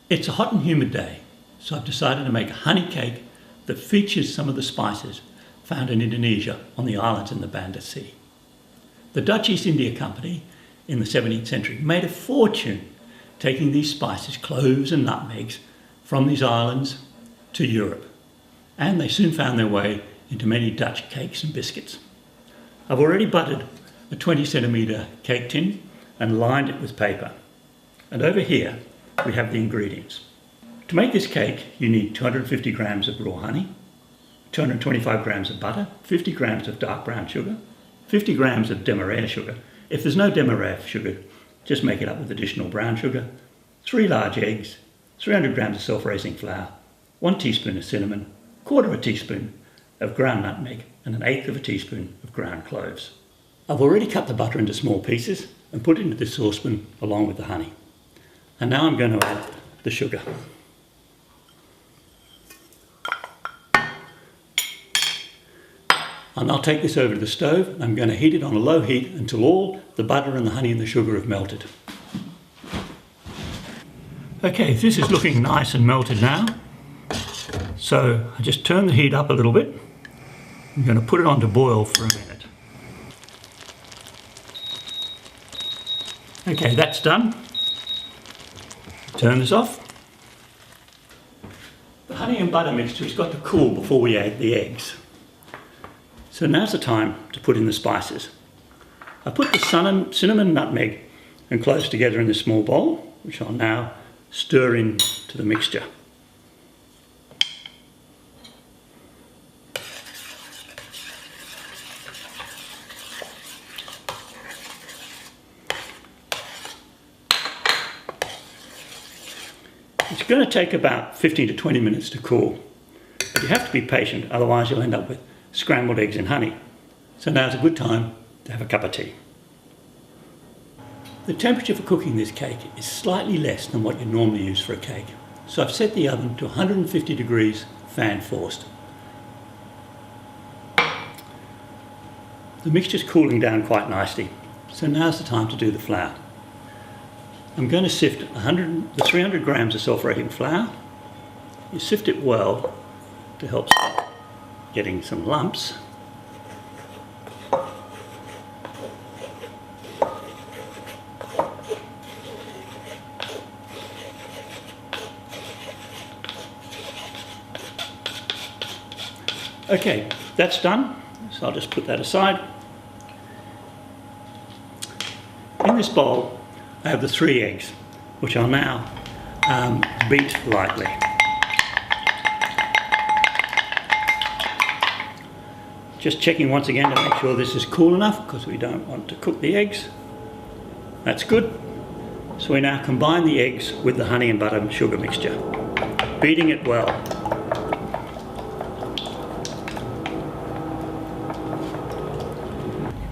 It's a hot and humid day, so I've decided to make a honey cake that features some of the spices found in Indonesia on the islands in the Banda Sea. The Dutch East India Company in the 17th century made a fortune taking these spices, cloves and nutmegs, from these islands to Europe, and they soon found their way into many Dutch cakes and biscuits. I've already buttered a 20cm cake tin and lined it with paper. And over here we have the ingredients. To make this cake you need 250 grams of raw honey, 225 grams of butter, 50 grams of dark brown sugar, 50 grams of demerara sugar. If there's no demerara sugar, just make it up with additional brown sugar, 3 large eggs, 300 grams of self-raising flour, 1 teaspoon of cinnamon, 1/4 teaspoon of ground nutmeg, and 1/8 teaspoon of ground cloves. I've already cut the butter into small pieces and put it into this saucepan along with the honey. And now I'm going to add the sugar. And I'll take this over to the stove and I'm going to heat it on a low heat until all the butter and the honey and the sugar have melted. Okay, this is looking nice and melted now. So I just turn the heat up a little bit. I'm going to put it on to boil for a minute. Okay, that's done. Turn this off. The honey and butter mixture has got to cool before we add the eggs. So now's the time to put in the spices. I put the cinnamon, nutmeg and cloves together in this small bowl, which I'll now stir into the mixture. It's going to take about 15 to 20 minutes to cool, but you have to be patient, otherwise you'll end up with scrambled eggs and honey. So now's a good time to have a cup of tea. The temperature for cooking this cake is slightly less than what you normally use for a cake. So I've set the oven to 150 degrees fan forced. The mixture's cooling down quite nicely, so now's the time to do the flour. I'm going to sift 300 grams of self-raising flour. You sift it well to help stop getting some lumps. Okay, that's done, so I'll just put that aside. In this bowl I have the 3 eggs, which I'll now beat lightly. Just checking once again to make sure this is cool enough, because we don't want to cook the eggs. That's good. So we now combine the eggs with the honey and butter and sugar mixture, beating it well.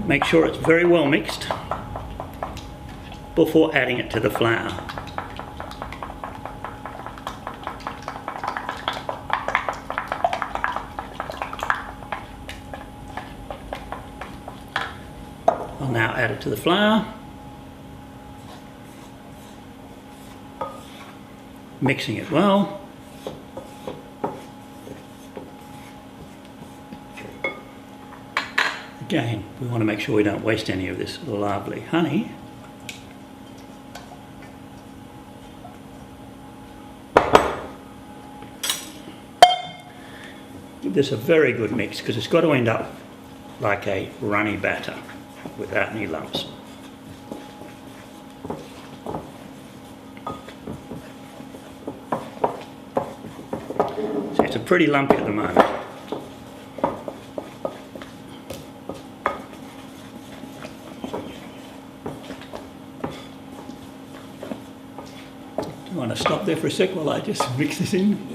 Make sure it's very well mixed before adding it to the flour. I'll now add it to the flour, mixing it well. Again, we want to make sure we don't waste any of this lovely honey. Give this a very good mix, because it's got to end up like a runny batter without any lumps. So it's a pretty lumpy at the moment. Do you want to stop there for a sec while I just mix this in?